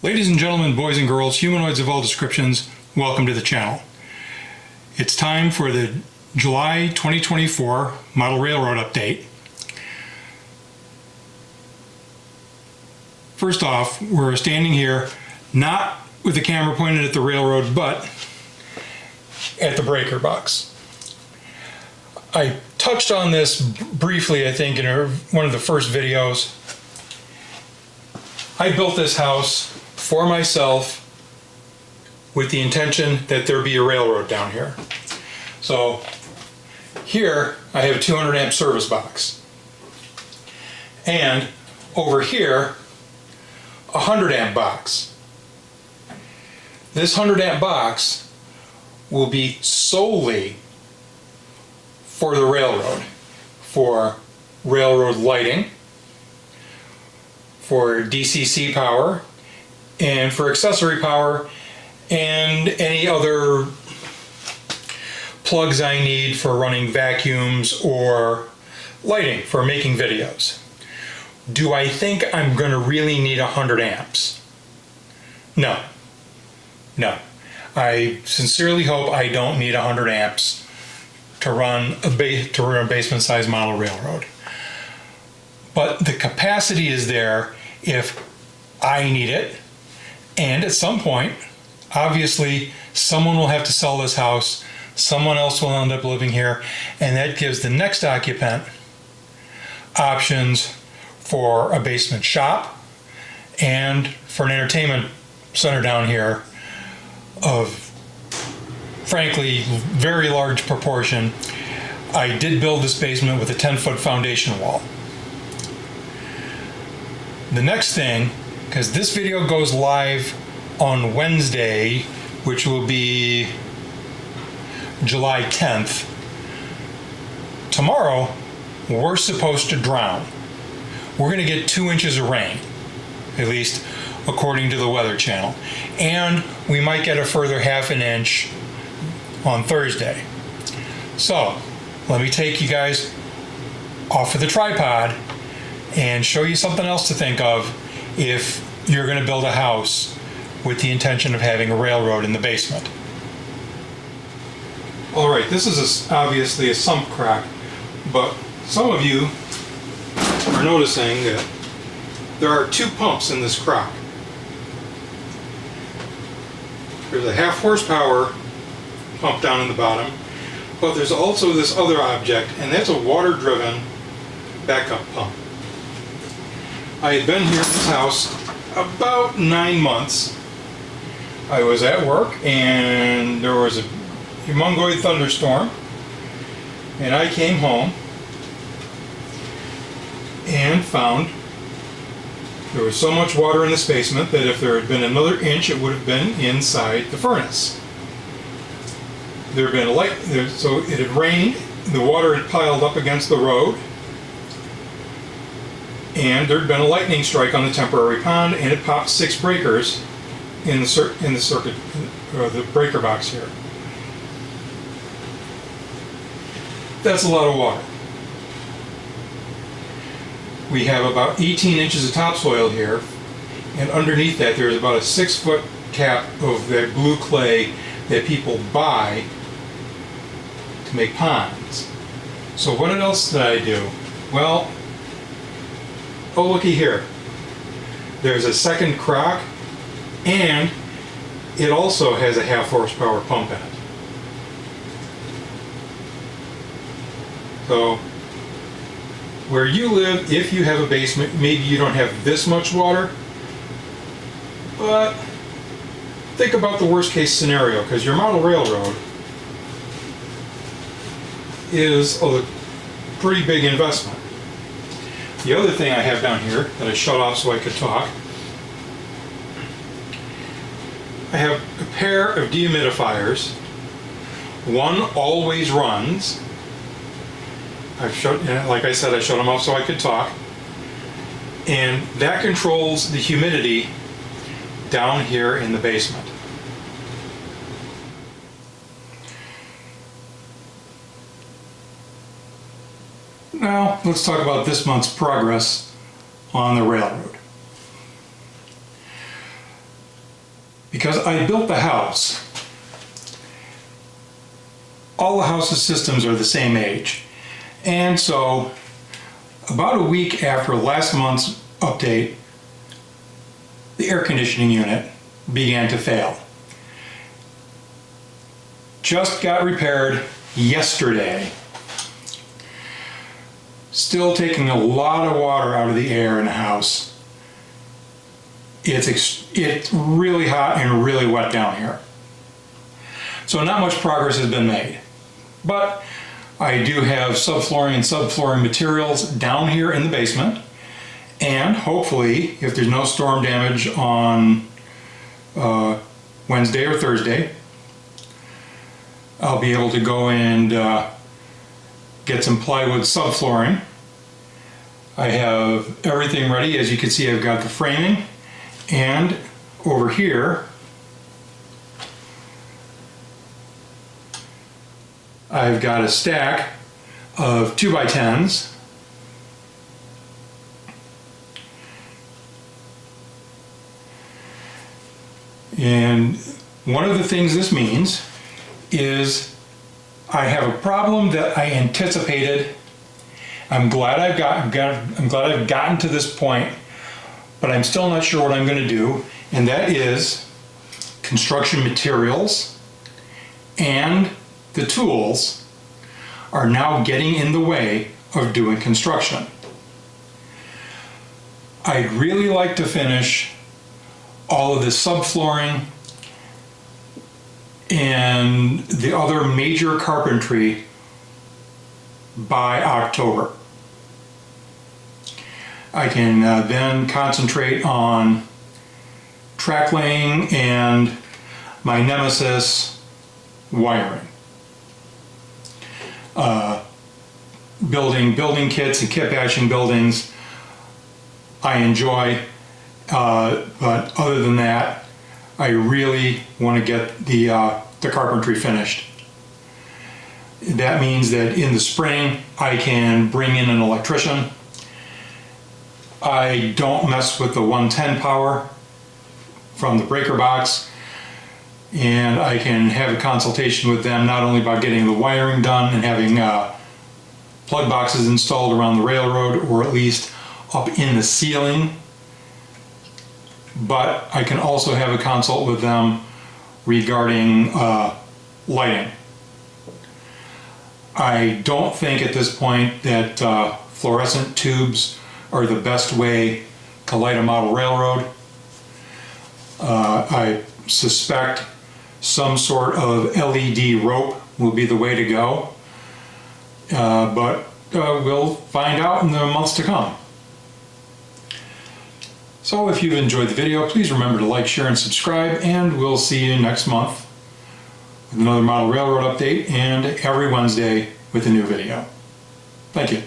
Ladies and gentlemen, boys and girls, humanoids of all descriptions, welcome to the channel. It's time for the July 2024 Model Railroad update. First off, we're standing here not with the camera pointed at the railroad, but at the breaker box. I touched on this briefly, I think, in one of the first videos. I built this house for myself with the intention that there be a railroad down here. So here I have a 200 amp service box, and over here a 100 amp box. This 100 amp box will be solely for the railroad, for railroad lighting, for DCC power, and for accessory power, and any other plugs I need for running vacuums or lighting for making videos. Do I think I'm going to really need 100 amps? No. No. I sincerely hope I don't need 100 amps to run a basement size model railroad. But the capacity is there if I need it. And at some point, obviously, someone will have to sell this house, someone else will end up living here, and that gives the next occupant options for a basement shop and for an entertainment center down here of, frankly, very large proportion. I did build this basement with a 10-foot foundation wall. The next thing, because this video goes live on Wednesday, which will be July 10th. Tomorrow, we're supposed to drown. We're going to get 2 inches of rain, at least according to the Weather Channel. And we might get a further ½ an inch on Thursday. So, let me take you guys off of the tripod and show you something else to think of if you're going to build a house with the intention of having a railroad in the basement. All right, this is obviously a sump crack, but some of you are noticing that there are 2 pumps in this crack. There's a 1/2 horsepower pump down in the bottom, but there's also this other object, and that's a water-driven backup pump. I had been here in this house about 9 months. I was at work and there was a humongoid thunderstorm, and I came home and found there was so much water in this basement that if there had been another inch it would have been inside the furnace. There had been a light, so it had rained, the water had piled up against the road, and there'd been a lightning strike on the temporary pond, and it popped 6 breakers in the circuit, or the breaker box here. That's a lot of water. We have about 18 inches of topsoil here, and underneath that there's about a 6-foot cap of that blue clay that people buy to make ponds. So what else did I do? Well, oh, looky here. There's a second crock, and it also has a 1/2 horsepower pump in it. So, where you live, if you have a basement, maybe you don't have this much water, but think about the worst case scenario, because your model railroad is a pretty big investment. The other thing I have down here that I shut off so I could talk, I have a pair of dehumidifiers. One always runs. Like I said, I shut them off so I could talk. And that controls the humidity down here in the basement. Now, let's talk about this month's progress on the railroad. because I built the house. All the house's systems are the same age. And so about a week after last month's update, the air conditioning unit began to fail. Just got repaired yesterday. Still taking a lot of water out of the air in the house. It's really hot and really wet down here. So not much progress has been made. But I do have subflooring and subflooring materials down here in the basement. And hopefully, if there's no storm damage on Wednesday or Thursday, I'll be able to go and get some plywood subflooring. I have everything ready. As you can see, I've got the framing, and over here I've got a stack of 2x10s. And one of the things this means is I have a problem that I anticipated. I'm glad I've gotten to this point, but I'm still not sure what I'm going to do, and that is construction materials and the tools are now getting in the way of doing construction. I'd really like to finish all of the subflooring and the other major carpentry by October. I can then concentrate on track laying and my nemesis, wiring. Building kits and kit bashing buildings I enjoy, but other than that, I really want to get the carpentry finished. That means that in the spring I can bring in an electrician. I don't mess with the 110 power from the breaker box, and I can have a consultation with them not only about getting the wiring done and having plug boxes installed around the railroad or at least up in the ceiling, but I can also have a consult with them regarding lighting. I don't think at this point that fluorescent tubes are the best way to light a model railroad. I suspect some sort of LED rope will be the way to go, but we'll find out in the months to come. So if you've enjoyed the video, please remember to like, share, and subscribe, and we'll see you next month with another model railroad update and every Wednesday with a new video. Thank you.